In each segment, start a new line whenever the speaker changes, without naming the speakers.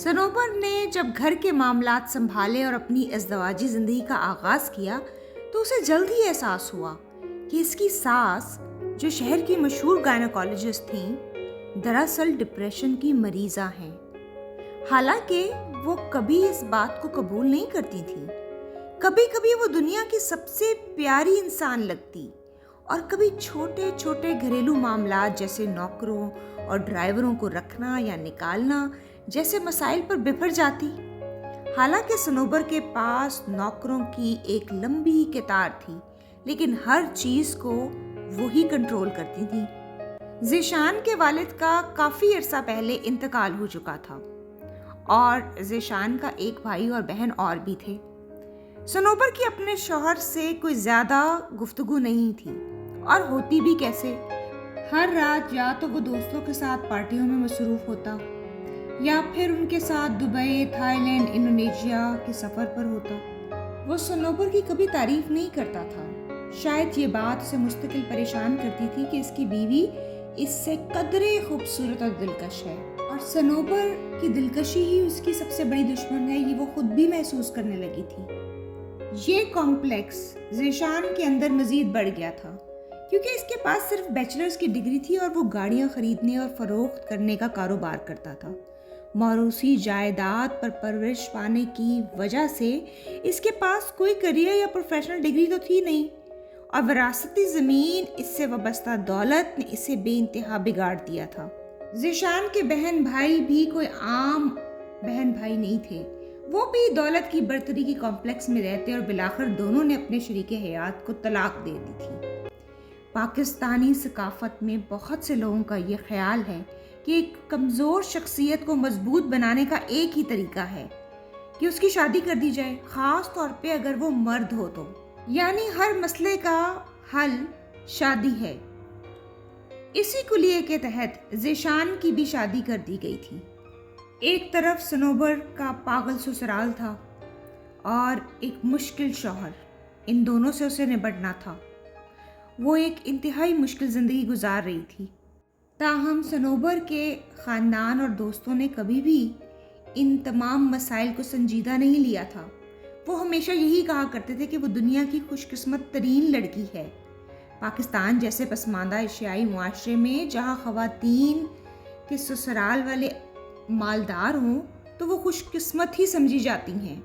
सनोबर ने जब घर के मामलात संभाले और अपनी इज़्दवाजी ज़िंदगी का आगाज़ किया तो उसे जल्द ही एहसास हुआ कि इसकी सास, जो शहर की मशहूर गायनोकोलॉजिस्ट थीं, दरअसल डिप्रेशन की मरीज़ा हैं। हालांकि वो कभी इस बात को कबूल नहीं करती थीं। कभी कभी वो दुनिया की सबसे प्यारी इंसान लगती और कभी छोटे छोटे घरेलू मामलात जैसे नौकरों और ड्राइवरों को रखना या निकालना जैसे मसाइल पर बिफर जाती। हालांकि सनोबर के पास नौकरों की एक लंबी कतार थी, लेकिन हर चीज़ को वो ही कंट्रोल करती थी। ज़ीशान के वालिद का काफ़ी अरसा पहले इंतकाल हो चुका था और ज़ीशान का एक भाई और बहन और भी थे। सनोबर की अपने शौहर से कोई ज़्यादा गुफ्तगू नहीं थी और होती भी कैसे। हर रात या तो वो दोस्तों के साथ पार्टियों में मसरूफ़ होता या फिर उनके साथ दुबई, थाईलैंड, इंडोनेशिया के सफ़र पर होता। वो सनोबर की कभी तारीफ नहीं करता था। शायद ये बात उसे मुस्तकिल परेशान करती थी कि इसकी बीवी इससे कदरे खूबसूरत और दिलकश है और सनोबर की दिलकशी ही उसकी सबसे बड़ी दुश्मन है, ये वो खुद भी महसूस करने लगी थी। ये कॉम्प्लेक्स ज़ीशान के अंदर मज़ीद बढ़ गया था क्योंकि इसके पास सिर्फ बैचलर्स की डिग्री थी और वो गाड़ियाँ खरीदने और फरोख्त करने का कारोबार करता था। मौरूसी जायदाद पर परवरिश पाने की वजह से इसके पास कोई करियर या प्रोफेशनल डिग्री तो थी नहीं और विरासती ज़मीन, इससे वाबस्ता दौलत ने इसे बेइंतहा बिगाड़ दिया था। ज़ीशान के बहन भाई भी कोई आम बहन भाई नहीं थे। वो भी दौलत की बर्तरी की कॉम्प्लेक्स में रहते और बिलाखिर दोनों ने अपने शरीके हयात को तलाक दे दी थी। पाकिस्तानी सकाफत में बहुत से लोगों का ये ख्याल है कि एक कमज़ोर शख्सियत को मजबूत बनाने का एक ही तरीका है कि उसकी शादी कर दी जाए, ख़ास तौर पे अगर वो मर्द हो तो। यानी हर मसले का हल शादी है। इसी कुलिये के तहत ज़ीशान की भी शादी कर दी गई थी। एक तरफ सनोबर का पागल ससुराल था और एक मुश्किल शौहर, इन दोनों से उसे निपटना था। वो एक इंतहाई मुश्किल ज़िंदगी गुजार रही थी। ताहम सनोबर के ख़ानदान और दोस्तों ने कभी भी इन तमाम मसाइल को संजीदा नहीं लिया था। वो हमेशा यही कहा करते थे कि वो दुनिया की खुशकिस्मत तरीन लड़की है। पाकिस्तान जैसे पसमानदा एशियाई मुआशरे में जहाँ ख़वातीन के ससुराल वाले मालदार हों तो वो खुशकिस्मत ही समझी जाती हैं।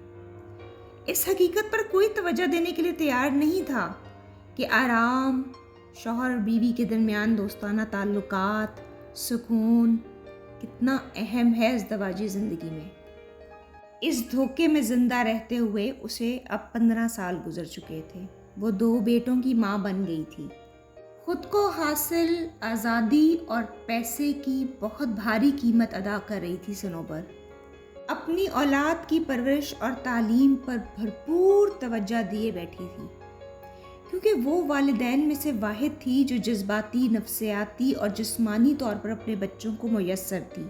इस हकीकत पर कोई तवज्जो देने के लिए तैयार नहीं था कि आराम, शौहर और बीवी के दरमियान दोस्ताना ताल्लुकात, सुकून कितना अहम है इज़्दवाजी ज़िंदगी में। इस धोखे में ज़िंदा रहते हुए उसे अब 15 साल गुजर चुके थे। वो 2 बेटों की माँ बन गई थी। खुद को हासिल आज़ादी और पैसे की बहुत भारी कीमत अदा कर रही थी सनोबर। अपनी औलाद की परवरिश और तालीम पर भरपूर तवज्जो दिए बैठी थी क्योंकि वो वालिदैन में से वाहिद थी जो जज्बाती, नफ्सियाती और जिस्मानी तौर पर अपने बच्चों को मुयस्सर थी।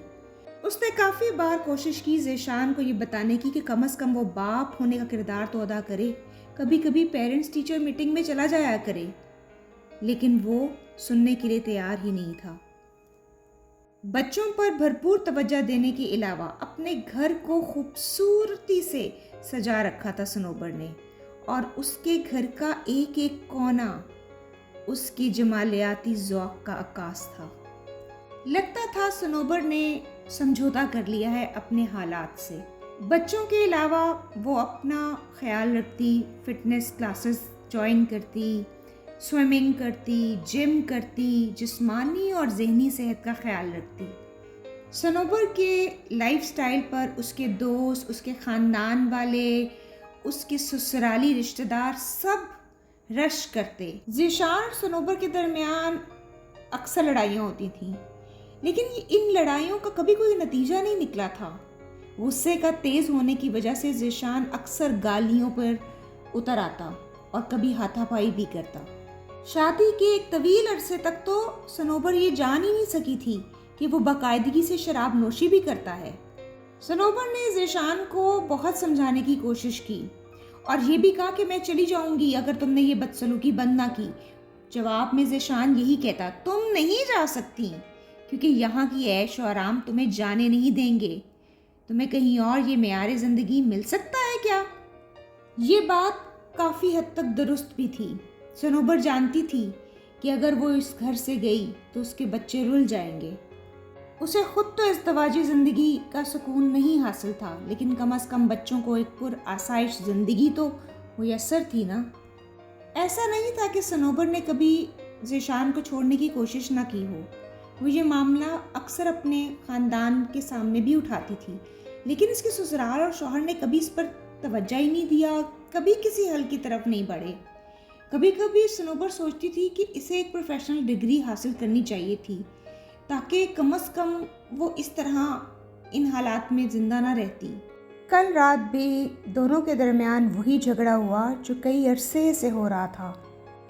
उसने काफ़ी बार कोशिश की ज़ीशान को ये बताने की कि कम से कम वो बाप होने का किरदार तो अदा करे, कभी कभी पेरेंट्स टीचर मीटिंग में चला जाया करे, लेकिन वो सुनने के लिए तैयार ही नहीं था। बच्चों पर भरपूर तवज्जो देने के अलावा अपने घर को खूबसूरती से सजा रखा था सनोबर ने और उसके घर का एक एक कोना उसकी जमालियाती ज़ौक़ का अक्कास था। लगता था सनोबर ने समझौता कर लिया है अपने हालात से। बच्चों के अलावा वो अपना ख्याल रखती, फिटनेस क्लासेस ज्वाइन करती, स्विमिंग करती, जिम करती, जिस्मानी और ज़हनी सेहत का ख्याल रखती। सनोबर के लाइफस्टाइल पर उसके दोस्त, उसके ख़ानदान वाले, उसके ससुराली रिश्तेदार सब रश करते। ज़ीशान और सनोबर के दरमियान अक्सर लड़ाइयाँ होती थीं, लेकिन इन लड़ाइयों का कभी कोई नतीजा नहीं निकला था। गुस्से का तेज़ होने की वजह से ज़ीशान अक्सर गालियों पर उतर आता और कभी हाथापाई भी करता। शादी के एक तवील अरसे तक तो सनोबर ये जान ही नहीं सकी थी कि वो बाकायदगी से शराब नोशी भी करता है। सनोबर ने ज़ीशान को बहुत समझाने की कोशिश की और ये भी कहा कि मैं चली जाऊंगी अगर तुमने ये बदसलूकी बंद ना की। जवाब में ज़ीशान यही कहता, तुम नहीं जा सकती क्योंकि यहाँ की ऐश और आराम तुम्हें जाने नहीं देंगे। تمہیں کہیں اور یہ معیار زندگی مل سکتا ہے کیا؟ یہ بات کافی حد تک درست بھی تھی۔ صنوبر جانتی تھی کہ اگر وہ اس گھر سے گئی تو اس کے بچے رل جائیں گے۔ اسے خود تو ازدواجی زندگی کا سکون نہیں حاصل تھا، لیکن کم از کم بچوں کو ایک پر آسائش زندگی تو میسر تھی نا۔ ایسا نہیں تھا کہ صنوبر نے کبھی ذیشان کو چھوڑنے کی کوشش نہ کی ہو۔ وہ یہ معاملہ اکثر اپنے خاندان کے سامنے بھی اٹھاتی تھی، لیکن اس کے سسرال اور شوہر نے کبھی اس پر توجہ ہی نہیں دیا، کبھی کسی حل کی طرف نہیں بڑھے۔ کبھی کبھی صنوبر سوچتی تھی کہ اسے ایک پروفیشنل ڈگری حاصل کرنی چاہیے تھی، تاکہ کم از کم وہ اس طرح ان حالات میں زندہ نہ رہتی۔ کل رات بھی دونوں کے درمیان وہی جھگڑا ہوا جو کئی عرصے سے ہو رہا تھا۔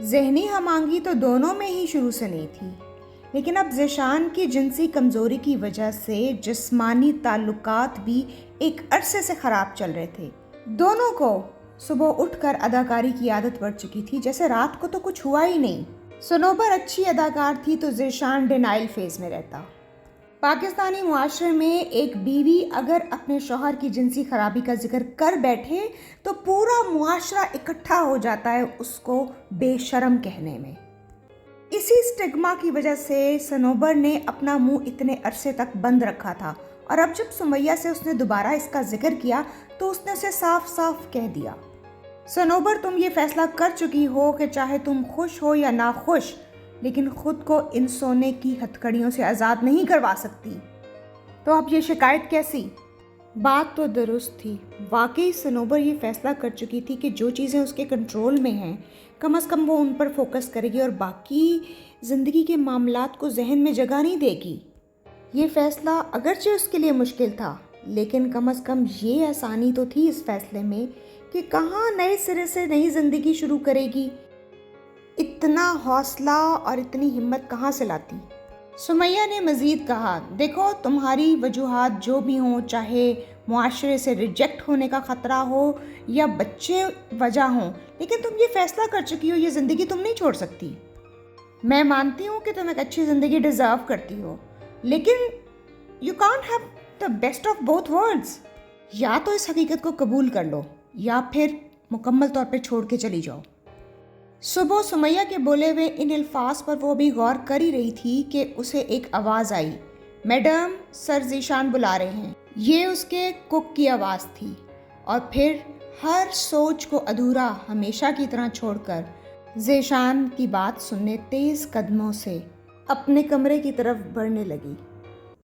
ذہنی ہم آہنگی تو دونوں میں ہی شروع سے نہیں تھی، لیکن اب ذیشان کی جنسی کمزوری کی وجہ سے جسمانی تعلقات بھی ایک عرصے سے خراب چل رہے تھے۔ دونوں کو صبح اٹھ کر اداکاری کی عادت پڑ چکی تھی، جیسے رات کو تو کچھ ہوا ہی نہیں۔ صنوبر اچھی اداکار تھی تو ذیشان ڈینائل فیز میں رہتا۔ پاکستانی معاشرے میں ایک بیوی اگر اپنے شوہر کی جنسی خرابی کا ذکر کر بیٹھے تو پورا معاشرہ اکٹھا ہو جاتا ہے اس کو بے شرم کہنے میں۔ اسی سٹگما کی وجہ سے صنوبر نے اپنا منہ اتنے عرصے تک بند رکھا تھا، اور اب جب سمیہ سے اس نے دوبارہ اس کا ذکر کیا تو اس نے اسے صاف صاف کہہ دیا، صنوبر تم یہ فیصلہ کر چکی ہو کہ چاہے تم خوش ہو یا ناخوش، لیکن خود کو ان سونے کی ہتھکڑیوں سے آزاد نہیں کروا سکتی۔ تو اب یہ شکایت کیسی؟ بات تو درست تھی۔ واقعی صنوبر یہ فیصلہ کر چکی تھی کہ جو چیزیں اس کے کنٹرول میں ہیں کم از کم وہ ان پر فوکس کرے گی اور باقی زندگی کے معاملات کو ذہن میں جگہ نہیں دے گی۔ یہ فیصلہ اگرچہ اس کے لیے مشکل تھا، لیکن کم از کم یہ آسانی تو تھی اس فیصلے میں کہ کہاں نئے سرے سے نئی زندگی شروع کرے گی۔ اتنا حوصلہ اور اتنی ہمت کہاں سے لاتی؟ سمیہ نے مزید کہا، دیکھو تمہاری وجوہات جو بھی ہوں، چاہے معاشرے سے ریجیکٹ ہونے کا خطرہ ہو یا بچے وجہ ہوں، لیکن تم یہ فیصلہ کر چکی ہو، یہ زندگی تم نہیں چھوڑ سکتی۔ میں مانتی ہوں کہ تم ایک اچھی زندگی ڈیزرو کرتی ہو، لیکن you can't have the best of both worlds. یا تو اس حقیقت کو قبول کر لو یا پھر مکمل طور پہ چھوڑ کے چلی جاؤ۔ صبح سمیہ کے بولے ہوئے ان الفاظ پر وہ بھی غور کر ہی رہی تھی کہ اسے ایک آواز آئی، میڈم سر ذیشان بلا رہے ہیں۔ یہ اس کے کک کی آواز تھی، اور پھر ہر سوچ کو ادھورا ہمیشہ کی طرح چھوڑ کر ذیشان کی بات سننے تیز قدموں سے اپنے کمرے کی طرف بڑھنے لگی۔